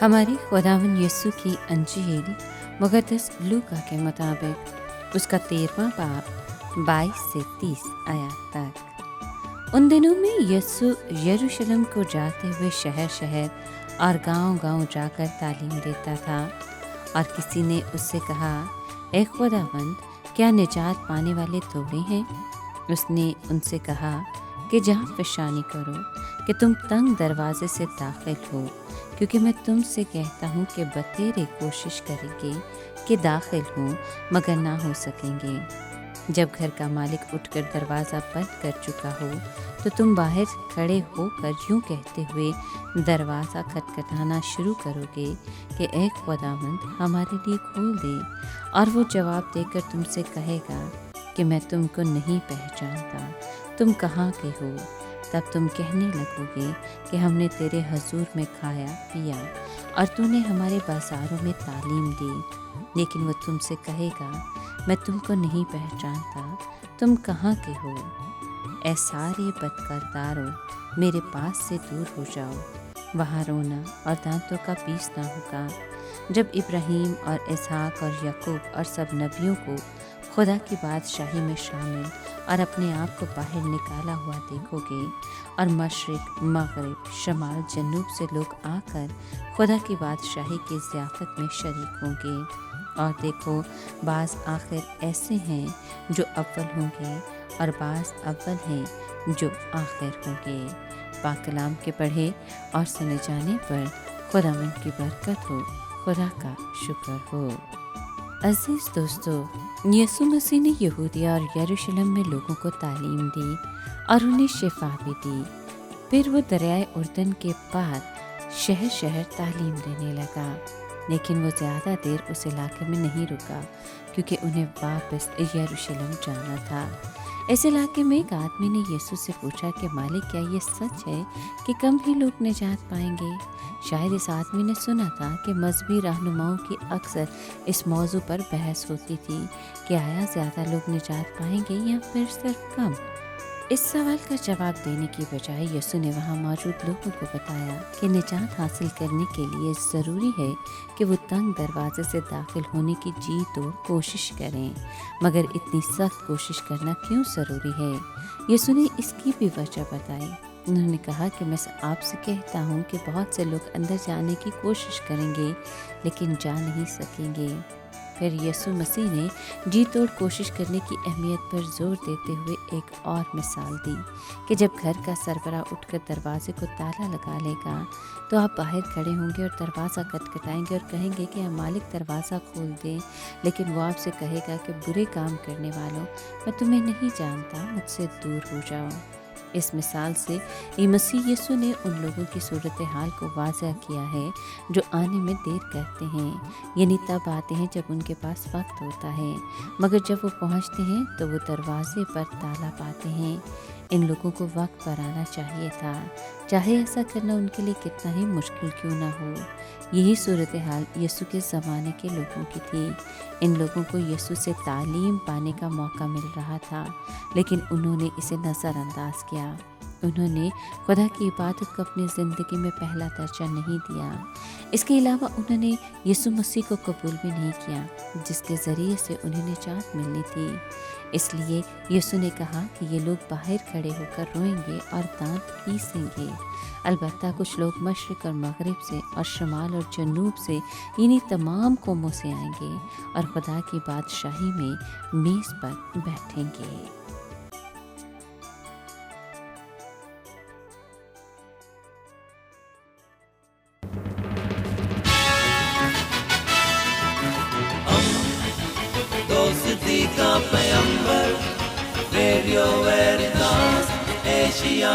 हमारे खुदावंद यीशु की अंजील मुक़द्दस लूका के मुताबिक उसका 13वां बाब 22 से 30 आयत तक। उन दिनों में यीशु यरूशलेम को जाते हुए शहर शहर और गांव-गांव जाकर तालीम देता था। और किसी ने उससे कहा, ए खुदावंद, क्या निजात पाने वाले थोड़े हैं? उसने उनसे कहा कि जहाँ पेशानी करो कि तुम तंग दरवाजे से दाखिल हो, क्योंकि मैं तुमसे कहता हूँ कि बतेरे कोशिश करेंगे कि दाखिल हों मगर ना हो सकेंगे। जब घर का मालिक उठकर दरवाज़ा बंद कर चुका हो तो तुम बाहर खड़े होकर यूँ कहते हुए दरवाज़ा खटखटाना शुरू करोगे कि ए खुदावंद, हमारे लिए खोल दे। और वो जवाब देकर तुमसे कहेगा कि मैं तुमको नहीं पहचानता, तुम कहाँ के हो। तब तुम कहने लगोगे कि हमने तेरे हजूर में खाया पिया और तूने हमारे बाज़ारों में तालीम दी। लेकिन वो तुमसे कहेगा, मैं तुमको नहीं पहचानता, तुम कहाँ के हो। ऐ सारे बदकिरदारों, मेरे पास से दूर हो जाओ। वहाँ रोना और दांतों का पीसना होगा। जब इब्राहीम और इसहाक और याकूब और सब नबियों को खुदा की बादशाही में शामिल और अपने आप को बाहर निकाला हुआ देखोगे, और मशरिक मगरिब शमाल जनूब से लोग आकर खुदा की बादशाही की ज़ियाफ़त में शरीक होंगे। और देखो, बाज़ आखिर ऐसे हैं जो अव्वल होंगे और बाज़ अव्वल हैं जो आखिर होंगे। पाक कलाम के पढ़े और सुने जाने पर खुदावंद की बरकत हो, खुदा का शुक्र हो। अजीज़ दोस्तों, यीशु मसीह ने यहूदिया और यरूशलेम में लोगों को तालीम दी और उन्हें शिफा भी दी। फिर वो दरियाए उर्दन के पार शहर शहर तालीम देने लगा। लेकिन वो ज़्यादा देर उस इलाके में नहीं रुका, क्योंकि उन्हें वापस यरूशलेम जाना था। इस इलाके में एक आदमी ने यीशु से पूछा कि मालिक, क्या ये सच है कि कम ही लोग निजात पाएंगे? शायद इस आदमी ने सुना था कि मजहबी रहनुमाओं की अक्सर इस मौजू पर बहस होती थी कि आया ज़्यादा लोग निजात पाएंगे या फिर सिर्फ कम। इस सवाल का जवाब देने की बजाय यीशु ने वहाँ मौजूद लोगों को बताया कि निजात हासिल करने के लिए ज़रूरी है कि वो तंग दरवाजे से दाखिल होने की जी तोड़ कोशिश करें। मगर इतनी सख्त कोशिश करना क्यों ज़रूरी है? यीशु ने इसकी भी वजह बताई। उन्होंने कहा कि मैं आपसे कहता हूँ कि बहुत से लोग अंदर जाने की कोशिश करेंगे लेकिन जा नहीं सकेंगे। फिर यीशु मसीह ने जी तोड़ कोशिश करने की अहमियत पर जोर देते हुए एक और मिसाल दी कि जब घर का सरबराह उठकर दरवाजे को ताला लगा लेगा तो आप बाहर खड़े होंगे और दरवाज़ा खटखटाएंगे और कहेंगे कि हम मालिक दरवाज़ा खोल दें। लेकिन वो आपसे कहेगा कि बुरे काम करने वालों, मैं तुम्हें नहीं जानता, मुझसे दूर हो जाओ। इस मिसाल से मसीह यीशु ने उन लोगों की सूरत हाल को वाज़ह किया है जो आने में देर करते हैं, यानी तब आते हैं जब उनके पास वक्त होता है, मगर जब वो पहुंचते हैं तो वो दरवाजे पर ताला पाते हैं। इन लोगों को वक्त पर आना चाहिए था, चाहे ऐसा करना उनके लिए कितना ही मुश्किल क्यों ना हो। यही सूरत हाल यीशु के ज़माने के लोगों की थी। इन लोगों को यीशु से तालीम पाने का मौका मिल रहा था, लेकिन उन्होंने इसे नज़रअंदाज किया। उन्होंने खुदा की इबादत को अपनी ज़िंदगी में पहला दर्जा नहीं दिया। इसके अलावा उन्होंने यीशु मसीह को कबूल भी नहीं किया, जिसके ज़रिए से उन्हें निजात मिलनी थी। इसलिए यीशु ने कहा कि ये लोग बाहर खड़े होकर रोएंगे और दांत पीसेंगे। अलबत्ता कुछ लोग मशरिक और मगरिब से और शमाल और जनूब से, इन्हीं तमाम कौमों से आएंगे और खुदा की बादशाही में मेज़ पर बैठेंगे। दोस्ती का पैगंबर, रेडियो वेरितास एशिया।